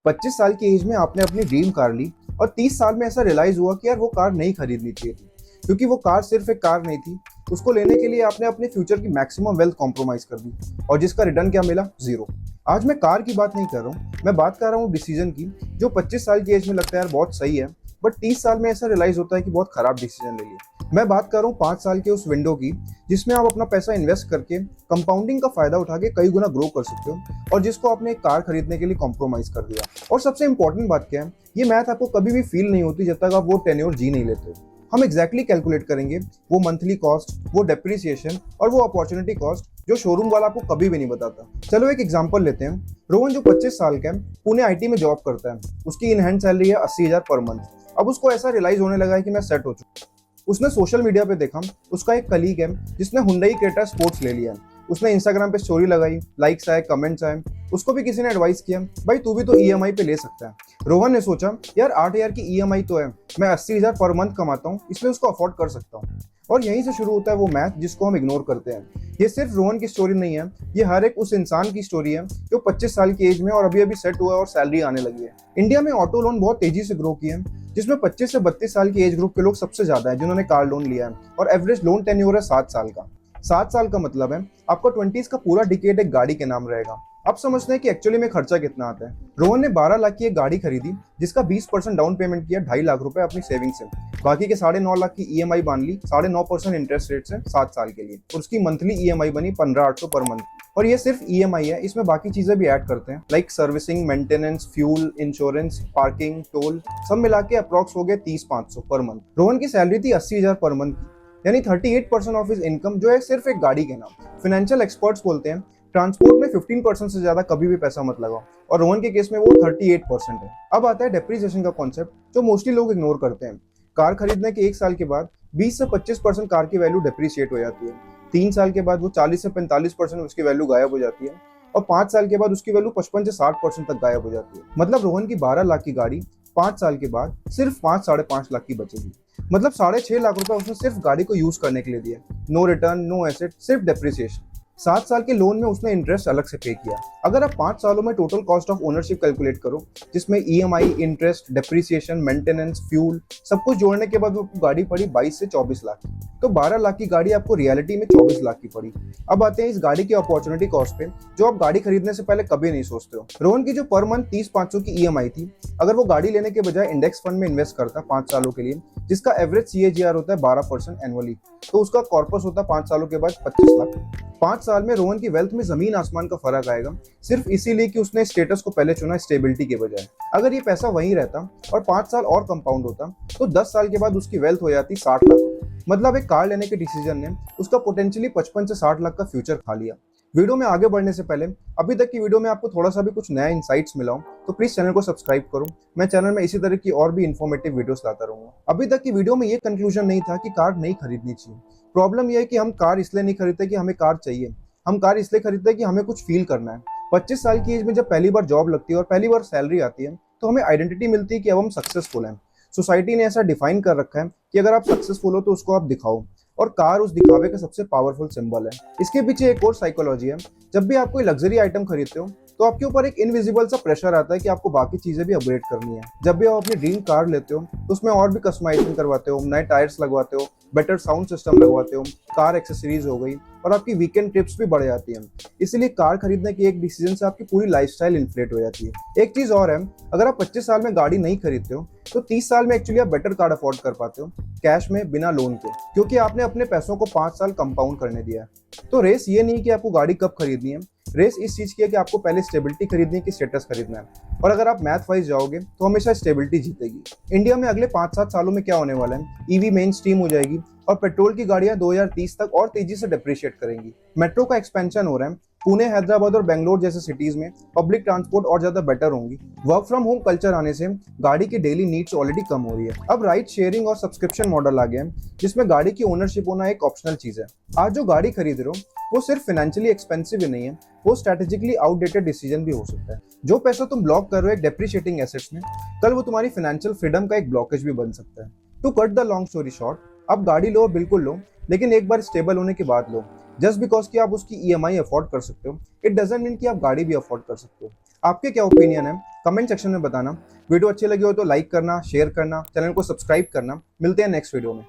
25 साल की एज में आपने अपनी ड्रीम कार ली और 30 साल में ऐसा रियलाइज हुआ कि यार वो कार नहीं खरीदनी चाहिए थी, क्योंकि वो कार सिर्फ एक कार नहीं थी। उसको लेने के लिए आपने अपने फ्यूचर की मैक्सिमम वेल्थ कॉम्प्रोमाइज कर दी और जिसका रिटर्न क्या मिला? जीरो। आज मैं कार की बात नहीं कर रहा हूँ, मैं बात कर रहा हूँ डिसीजन की, जो 25 साल की एज में लगता है यार बहुत सही है, बट 30 साल में ऐसा रियलाइज होता है कि बहुत खराब डिसीजन ले लिया। मैं बात कर रहा हूँ 5 साल के उस विंडो की, जिसमें आप अपना पैसा इन्वेस्ट करके कंपाउंडिंग का फायदा उठा के कई गुना ग्रो कर सकते हो, और जिसको आपने एक कार खरीदने के लिए कॉम्प्रोमाइज कर दिया। और सबसे इंपॉर्टेंट बात क्या है, ये मैथ आपको कभी भी फील नहीं होती जब तक आप वो टेन्योर जी नहीं लेते हो। हम एग्जैक्टली कैलकुलेट करेंगे वो मंथली कॉस्ट, वो डेप्रिसिएशन और वो अपॉर्चुनिटी कॉस्ट जो शोरूम वाला आपको कभी भी नहीं बताता। चलो एक एग्जांपल लेते हैं। रोहन जो 25 साल का है, पुणे आईटी में जॉब करता है। उसकी इन हैंड सैलरी है 80,000 पर मंथ। अब उसको ऐसा रियलाइज होने लगा है कि मैं सेट हो चुका। उसने सोशल मीडिया पे देखा, उसका एक कलीग है जिसने हुंडई क्रेटा स्पोर्ट्स ले लिया है। उसने इंस्टाग्राम पे स्टोरी लगाई, लाइक्स आए, कमेंट्स आए। उसको भी किसी ने एडवाइस किया, भाई तू भी तो ईएमआई पे ले सकता है। रोहन ने सोचा, यार 8,000 की ईएमआई तो है, मैं 80,000 पर मंथ कमाता हूँ, इसलिए उसको अफोर्ड कर सकता हूँ। और यहीं से शुरू होता है वो मैथ जिसको हम इग्नोर करते हैं। ये सिर्फ रोहन की स्टोरी नहीं है, ये हर एक उस इंसान की स्टोरी है जो 25 साल की एज में और अभी अभी सेट हुआ है और सैलरी आने लगी है। इंडिया में ऑटो लोन बहुत तेजी से ग्रो किए हैं, जिसमें 25 से 32 साल की एज ग्रुप के लोग सबसे ज्यादा है जिन्होंने कार लोन लिया है, और एवरेज लोन टेन्योर है 7 साल का। 7 साल का मतलब है आपका 20s का पूरा डिकेड एक गाड़ी के नाम रहेगा। अब समझते हैं कि एक्चुअली में खर्चा कितना आता है। रोहन ने 12 लाख की एक गाड़ी खरीदी, जिसका 20% डाउन पेमेंट किया, 2.5 लाख रुपए अपनी सेविंग से। बाकी के 9.5 लाख की ईएमआई बांध ली 9.5% इंटरेस्ट रेट से 7 साल के लिए, और उसकी मंथली ईएमआई बनी 15,800 पर मंथ। और ये सिर्फ ईएमआई है, इसमें बाकी चीजें भी ऐड करते हैं, like servicing, maintenance, fuel, insurance, parking, toll, सब मिला के अप्रॉक्स हो गए 30,500 पर मंथ। रोहन की सैलरी थी 80,000 पर मंथ की, यानी 38% ऑफ हिज इनकम जो है सिर्फ एक गाड़ी के नाम। फाइनेंशियल एक्सपर्ट्स बोलते हैं ट्रांसपोर्ट में 15% से ज्यादा कभी भी पैसा मत लगाओ, और रोहन के केस में वो 38% है। अब आता है डेप्रिसिएशन का कॉन्सेप्ट, जो मोस्टली लोग इग्नोर करते हैं। कार खरीदने के 1 साल के बाद 20 से 25% कार की वैल्यू डेप्रिशिएट हो जाती है। 3 साल के बाद वो 40 से 45% उसकी वैल्यू गायब हो जाती है, और 5 साल के बाद उसकी वैल्यू 55 से 60% तक गायब हो जाती है। मतलब रोहन की 12 लाख की गाड़ी 5 साल के बाद सिर्फ 5-5.5 लाख की बचेगी। मतलब 6.5 लाख रुपए उसने सिर्फ गाड़ी को यूज करने के लिए दिया। नो रिटर्न, नो एसेट, सिर्फ डेप्रिसिएशन। 7 साल के लोन में उसने इंटरेस्ट अलग से पे किया। अगर आप 5 सालों में total cost of ownership calculate करो, जिसमें EMI, interest, depreciation, maintenance, fuel सब कुछ जोड़ने के बाद वो गाड़ी पड़ी 22 से 24 लाख। तो 12 लाख की गाड़ी आपको रियलिटी में 24 लाख की पड़ी। अब आते हैं इस गाड़ी की अपॉर्चुनिटी कॉस्ट पे, जो आप गाड़ी खरीदने से पहले कभी नहीं सोचते हो। रोहन की जो पर मंथ 30,500 की ईएमआई थी, अगर वो गाड़ी लेने के बजाय इंडेक्स फंड में इन्वेस्ट करता 5 सालों के लिए, जिसका एवरेज सीएजीआर होता है 12% एनुअली, तो उसका कॉर्पस होता 5 सालों के बाद 25 लाख। 5 साल में रोहन की वेल्थ में जमीन आसमान का फर्क आएगा, सिर्फ इसीलिए कि उसने स्टेटस को पहले चुना स्टेबिलिटी के बजाय। अगर ये पैसा वहीं रहता और 5 साल और कंपाउंड होता, तो 10 साल के बाद उसकी वेल्थ हो जाती 60 लाख। मतलब एक कार लेने के डिसीजन ने उसका पोटेंशियली 55 से 60 लाख का फ्यूचर खा लिया। वीडियो में आगे बढ़ने से पहले, अभी तक की वीडियो में आपको थोड़ा सा भी कुछ नया इंसाइट्स मिला हो तो प्लीज चैनल को सब्सक्राइब करो। मैं चैनल में इसी तरह की और भी इन्फॉर्मेटिव वीडियोस लाता रहूंगा। अभी तक की वीडियो में ये कंक्लूजन नहीं था कि कार नहीं खरीदनी चाहिए। प्रॉब्लम यह है कि हम कार इसलिए नहीं खरीदते कि हमें कार चाहिए, हम कार इसलिए खरीदते हैं कि हमें कुछ फील करना है। 25 साल की एज में जब पहली बार जॉब लगती है और पहली बार सैलरी आती है, तो हमें आइडेंटिटी मिलती है कि अब हम सक्सेसफुल हैं। सोसाइटी ने ऐसा डिफाइन कर रखा है कि अगर आप सक्सेसफुल हो तो उसको आप दिखाओ, और कार उस दिखावे का सबसे पावरफुल सिंबल है। इसके पीछे एक और साइकोलॉजी है। जब भी आप कोई लग्जरी आइटम खरीदते हो, तो आपके ऊपर एक इनविजिबल सा प्रेशर आता है कि आपको बाकी चीजें भी अपग्रेड करनी है। जब भी आप अपनी ड्रीम कार लेते हो, तो उसमें और भी कस्टमाइजेशन करवाते हो, नए टायर्स लगवाते हो, बेटर साउंड सिस्टम लगवाते हो, कार एक्सेसरीज हो गई, और आपकी वीकेंड ट्रिप्स भी बढ़ जाती हैं। इसीलिए कार खरीदने के एक डिसीजन से आपकी पूरी लाइफस्टाइल इन्फ्लेट हो जाती है। एक चीज और है, अगर आप 25 साल में गाड़ी नहीं खरीदते हो, तो 30 साल में एक्चुअली आप बेटर कार अफोर्ड कर पाते हो, कैश में, बिना लोन के, क्योंकि आपने अपने पैसों को 5 साल कंपाउंड करने दिया है। तो रेस ये नहीं कि आपको गाड़ी कब खरीदनी है, रेस इस चीज की है कि आपको पहले स्टेबिलिटी खरीदनी है कि स्टेटस खरीदना है। और अगर आप मैथ वाइज जाओगे तो हमेशा स्टेबिलिटी जीतेगी। इंडिया में अगले 5-7 सालों में क्या होने वाला है, ईवी मेन स्ट्रीम हो जाएगी, और पेट्रोल की गाड़ियां 2030 तक और तेजी से डेप्रिशिएट करेंगी। मेट्रो का एक्सपेंशन हो रहा है, पुणे, हैदराबाद और बेंगलोर जैसे सिटीज में पब्लिक ट्रांसपोर्ट और ज्यादा बेटर होंगी। वर्क फ्रॉम होम कल्चर आने से गाड़ी की डेली नीड्स ऑलरेडी कम हो रही है। अब राइड शेयरिंग और सब्सक्रिप्शन मॉडल आ गए हैं, जिसमें गाड़ी की ओनरशिप होना एक ऑप्शनल चीज है। आज जो गाड़ी खरीद रहे हो वो सिर्फ फाइनेंशियली एक्सपेंसिव ही नहीं है, वो स्ट्रेटेजिकली आउटडेटेड डिसीजन भी हो सकता है। जो पैसा तुम ब्लॉक कर रहे हो एक डेप्रिशिएटिंग एसेट्स में, कल वो तुम्हारी फाइनेंशियल फ्रीडम का एक ब्लॉकेज भी बन सकता है। To cut the long story short, अब गाड़ी लो, बिल्कुल लो, लेकिन एक बार स्टेबल होने के बाद लो। जस्ट बिकॉज कि आप उसकी ईएमआई अफोर्ड कर सकते हो, इट डजंट मीन कि आप गाड़ी भी अफोर्ड कर सकते हो। आपके क्या ओपिनियन है कमेंट सेक्शन में बताना। वीडियो अच्छी लगी हो तो लाइक करना, शेयर करना, चैनल को सब्सक्राइब करना। मिलते हैं नेक्स्ट वीडियो में।